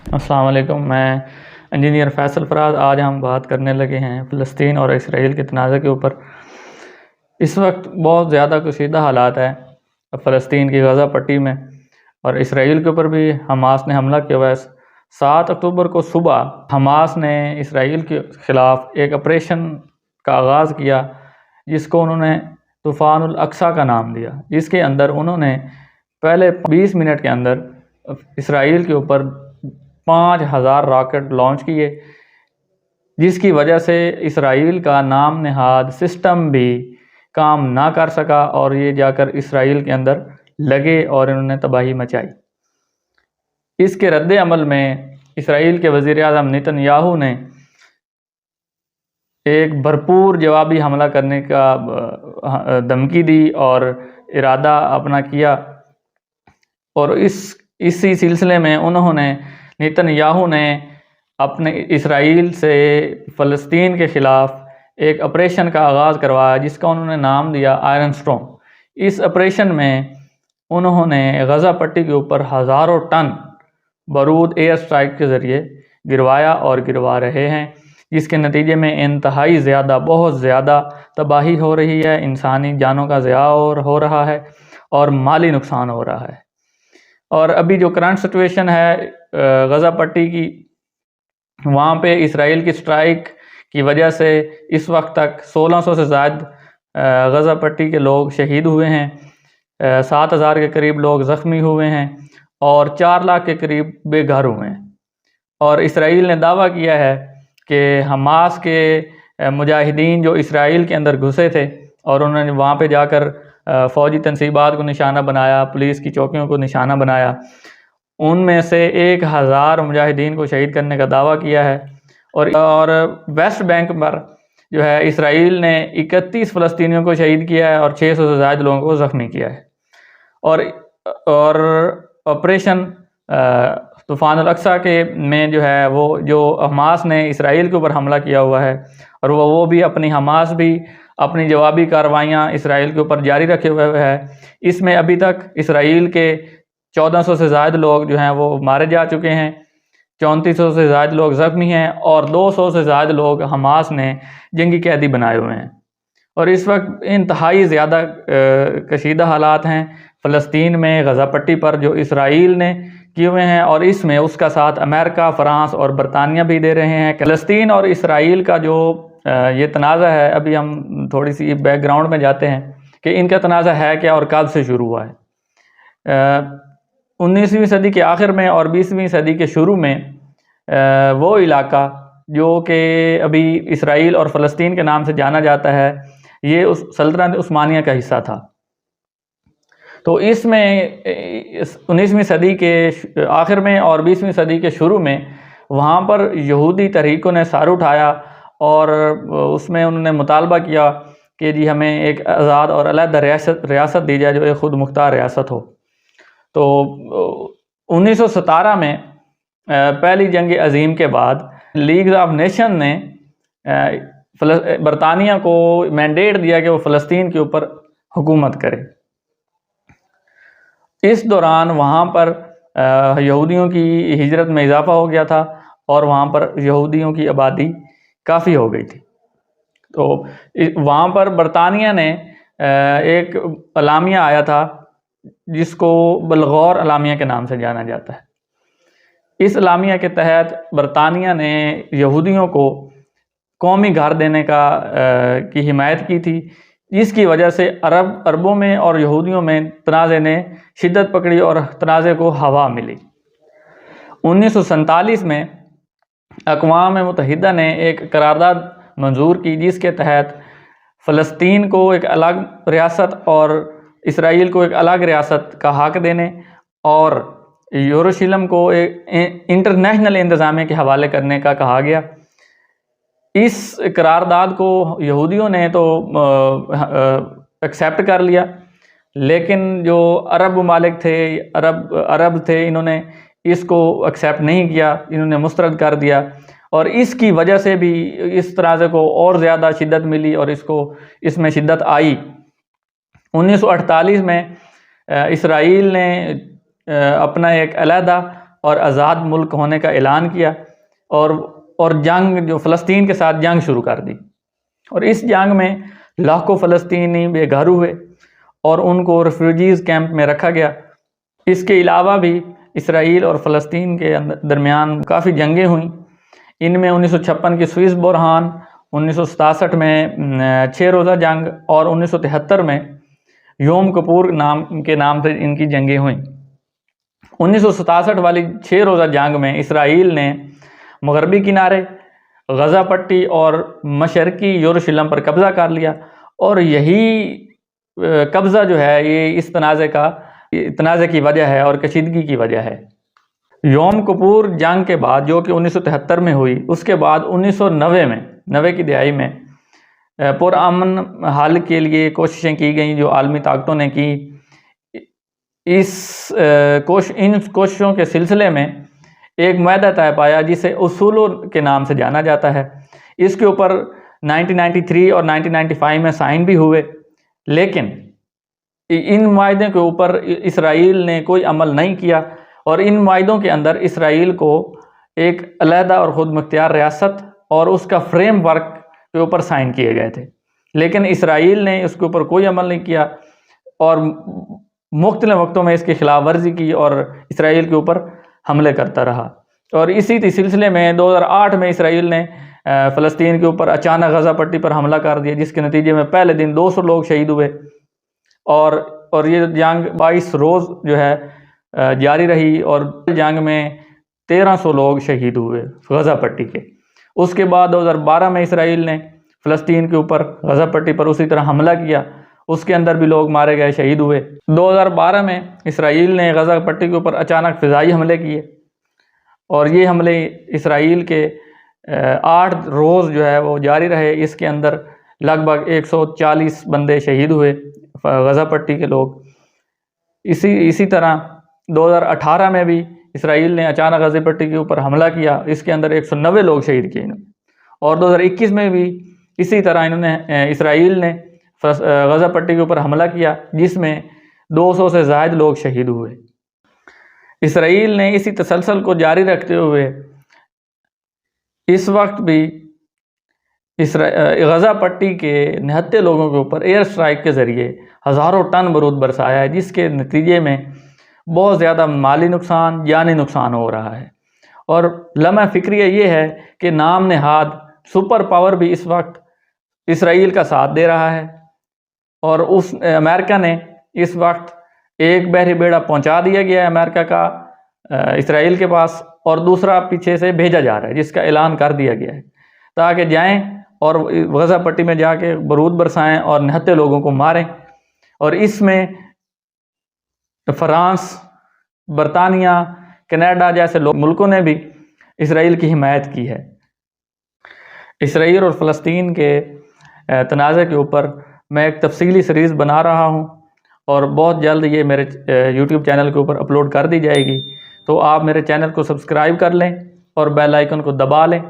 السلام علیکم، میں انجینئر فیصل فراز۔ آج ہم بات کرنے لگے ہیں فلسطین اور اسرائیل کے تنازع کے اوپر۔ اس وقت بہت زیادہ کشیدہ حالات ہیں فلسطین کی غزہ پٹی میں، اور اسرائیل کے اوپر بھی حماس نے حملہ کیا ہوا ہے۔ 7 اکتوبر کو صبح حماس نے اسرائیل کے خلاف ایک آپریشن کا آغاز کیا، جس کو انہوں نے طوفان الاقصیٰ کا نام دیا، جس کے اندر انہوں نے پہلے 20 منٹ کے اندر اسرائیل کے اوپر 5000 راکٹ لانچ کیے، جس کی وجہ سے اسرائیل کا نام نہاد سسٹم بھی کام نہ کر سکا، اور یہ جا کر اسرائیل کے اندر لگے اور انہوں نے تباہی مچائی۔ اس کے رد عمل میں اسرائیل کے وزیر اعظم نیتن یاہو نے ایک بھرپور جوابی حملہ کرنے کا دھمکی دی اور ارادہ اپنا کیا، اور اسی سلسلے میں نیتن یاہو نے اپنے اسرائیل سے فلسطین کے خلاف ایک آپریشن کا آغاز کروایا، جس کا انہوں نے نام دیا آئرن اسٹورم۔ اس آپریشن میں انہوں نے غزہ پٹی کے اوپر ہزاروں ٹن بارود ایئر سٹرائک کے ذریعے گروایا اور گروا رہے ہیں، جس کے نتیجے میں انتہائی زیادہ، بہت زیادہ تباہی ہو رہی ہے، انسانی جانوں کا ضیاع ہو رہا ہے اور مالی نقصان ہو رہا ہے۔ اور ابھی جو کرنٹ سچویشن ہے غزہ پٹی کی، وہاں پہ اسرائیل کی سٹرائک کی وجہ سے اس وقت تک 1600 سے زائد غزہ پٹی کے لوگ شہید ہوئے ہیں، 7000 کے قریب لوگ زخمی ہوئے ہیں، اور 4 لاکھ کے قریب بے گھر ہوئے ہیں۔ اور اسرائیل نے دعویٰ کیا ہے کہ حماس کے مجاہدین جو اسرائیل کے اندر گھسے تھے اور انہوں نے وہاں پہ جا کر فوجی تنصیبات کو نشانہ بنایا، پولیس کی چوکیوں کو نشانہ بنایا، ان میں سے 1000 مجاہدین کو شہید کرنے کا دعویٰ کیا ہے۔ اور ویسٹ بینک پر جو ہے اسرائیل نے 31 فلسطینیوں کو شہید کیا ہے اور 600 سے زائد لوگوں کو زخمی کیا ہے۔ اور آپریشن طوفان الاقصیٰ میں جو ہے وہ جو حماس نے اسرائیل کے اوپر حملہ کیا ہوا ہے، اور وہ بھی حماس بھی اپنی جوابی کارروائیاں اسرائیل کے اوپر جاری رکھے ہوئے ہے۔ اس میں ابھی تک اسرائیل کے 1400 سے زائد لوگ جو ہیں وہ مارے جا چکے ہیں، 3400 سے زائد لوگ زخمی ہیں، اور 200 سے زائد لوگ حماس نے جنگی قیدی بنائے ہوئے ہیں۔ اور اس وقت انتہائی زیادہ کشیدہ حالات ہیں فلسطین میں، غزہ پٹی پر، جو اسرائیل نے کیے ہوئے ہیں، اور اس میں اس کا ساتھ امریکہ، فرانس اور برطانیہ بھی دے رہے ہیں۔ فلسطین اور اسرائیل کا جو یہ تنازع ہے، ابھی ہم تھوڑی سی بیک گراؤنڈ میں جاتے ہیں کہ ان کا تنازع ہے کیا اور کب سے شروع ہوا ہے۔ 19ویں صدی کے آخر میں اور 20ویں صدی کے شروع میں وہ علاقہ جو کہ ابھی اسرائیل اور فلسطین کے نام سے جانا جاتا ہے، یہ اس سلطنت عثمانیہ کا حصہ تھا۔ تو اس میں 19ویں صدی کے آخر میں اور 20ویں صدی کے شروع میں وہاں پر یہودی تحریکوں نے سر اٹھایا، اور اس میں انہوں نے مطالبہ کیا کہ جی ہمیں ایک آزاد اور علیحدہ ریاست دی جائے جو ایک خود مختار ریاست ہو۔ تو 1917 میں پہلی جنگ عظیم کے بعد لیگ آف نیشن نے برطانیہ کو مینڈیٹ دیا کہ وہ فلسطین کے اوپر حکومت کرے۔ اس دوران وہاں پر یہودیوں کی ہجرت میں اضافہ ہو گیا تھا، اور وہاں پر یہودیوں کی آبادی کافی ہو گئی تھی۔ تو وہاں پر برطانیہ نے ایک اعلامیہ آیا تھا جس کو بلغور اعلامیہ کے نام سے جانا جاتا ہے۔ اس اعلامیہ کے تحت برطانیہ نے یہودیوں کو قومی گھر دینے کی حمایت کی تھی، جس کی وجہ سے عربوں میں اور یہودیوں میں تنازع نے شدت پکڑی اور تنازع کو ہوا ملی۔ 1947 میں اقوام متحدہ نے ایک قرارداد منظور کی، جس کے تحت فلسطین کو ایک الگ ریاست اور اسرائیل کو ایک الگ ریاست کا حق دینے، اور یروشلم کو انٹرنیشنل انتظامیہ کے حوالے کرنے کا کہا گیا۔ اس قرارداد کو یہودیوں نے تو ایکسیپٹ کر لیا، لیکن جو عرب ممالک تھے، عرب تھے، انہوں نے اس کو ایکسیپٹ نہیں کیا، انہوں نے مسترد کر دیا، اور اس کی وجہ سے بھی اس تنازع کو اور زیادہ شدت ملی اور اس میں شدت آئی۔ 1948 میں اسرائیل نے اپنا ایک علیحدہ اور آزاد ملک ہونے کا اعلان کیا اور جنگ جو فلسطین کے ساتھ جنگ شروع کر دی، اور اس جنگ میں لاکھوں فلسطینی بے گھر ہوئے اور ان کو ریفیوجیز کیمپ میں رکھا گیا۔ اس کے علاوہ بھی اسرائیل اور فلسطین کے درمیان کافی جنگیں ہوئیں۔ ان میں 1956 کی سوئس بحران، 1967 میں 6 روزہ جنگ اور 1973 میں یوم کپور کے نام سے ان کی جنگیں ہوئیں۔ 1967 والی 6 روزہ جنگ میں اسرائیل نے مغربی کنارے، غزہ پٹی اور مشرقی یروشلم پر قبضہ کر لیا، اور یہی قبضہ جو ہے یہ اس تنازع کی وجہ ہے اور کشیدگی کی وجہ ہے۔ یوم کپور جنگ کے بعد جو کہ 1973 میں ہوئی، اس کے بعد 1990 کی دہائی میں پرامن حل کے لیے کوششیں کی گئیں جو عالمی طاقتوں نے کی۔ ان کوششوں کے سلسلے میں ایک معاہدہ طے پایا جسے اصولوں کے نام سے جانا جاتا ہے۔ اس کے اوپر 1993 اور 1995 میں سائن بھی ہوئے، لیکن ان معاہدوں کے اوپر اسرائیل نے کوئی عمل نہیں کیا، اور ان معاہدوں کے اندر اسرائیل کو ایک علیحدہ اور خود مختار ریاست اور اس کا فریم ورک کے اوپر سائن کیے گئے تھے، لیکن اسرائیل نے اس کے اوپر کوئی عمل نہیں کیا اور مختلف وقتوں میں اس کی خلاف ورزی کی اور اسرائیل کے اوپر حملے کرتا رہا۔ اور اسی سلسلے میں 2008 میں اسرائیل نے فلسطین کے اوپر اچانک غزہ پٹی پر حملہ کر دیا، جس کے نتیجے میں پہلے دن 200 لوگ شہید ہوئے، اور یہ جنگ 22 روز جو ہے جاری رہی، اور جنگ میں 1300 لوگ شہید ہوئے غزہ پٹی کے۔ اس کے بعد 2012 میں اسرائیل نے فلسطین کے اوپر غزہ پٹی پر اسی طرح حملہ کیا، اس کے اندر بھی لوگ مارے گئے، شہید ہوئے۔ 2012 میں اسرائیل نے غزہ پٹی کے اوپر اچانک فضائی حملے کیے، اور یہ حملے اسرائیل کے 8 روز جو ہے وہ جاری رہے۔ اس کے اندر لگ بھگ 140 بندے شہید ہوئے غزہ پٹی کے لوگ۔ اسی طرح 2018 میں بھی اسرائیل نے اچانک غزہ پٹی کے اوپر حملہ کیا، اس کے اندر 190 لوگ شہید کیے انہوں نے، اور 2021 میں بھی اسی طرح اسرائیل نے غزہ پٹی کے اوپر حملہ کیا، جس میں 200 سے زائد لوگ شہید ہوئے۔ اسرائیل نے اسی تسلسل کو جاری رکھتے ہوئے اس وقت بھی غزہ پٹی کے نہتے لوگوں کے اوپر ایئر سٹرائک کے ذریعے ہزاروں ٹن بارود برسایا ہے، جس کے نتیجے میں بہت زیادہ مالی نقصان، جانی نقصان ہو رہا ہے۔ اور لمحہ فکریہ یہ ہے کہ نام نہاد سپر پاور بھی اس وقت اسرائیل کا ساتھ دے رہا ہے، اور امریکہ نے اس وقت ایک بحری بیڑا پہنچا دیا گیا ہے امریکہ کا اسرائیل کے پاس، اور دوسرا پیچھے سے بھیجا جا رہا ہے، جس کا اعلان کر دیا گیا ہے، تاکہ جائیں اور غزہ پٹی میں جا کے بارود برسائیں اور نہتے لوگوں کو ماریں۔ اور اس میں فرانس، برطانیہ، کینیڈا جیسے ملکوں نے بھی اسرائیل کی حمایت کی ہے۔ اسرائیل اور فلسطین کے تنازع کے اوپر میں ایک تفصیلی سیریز بنا رہا ہوں، اور بہت جلد یہ میرے یوٹیوب چینل کے اوپر اپلوڈ کر دی جائے گی، تو آپ میرے چینل کو سبسکرائب کر لیں اور بیل آئیکن کو دبا لیں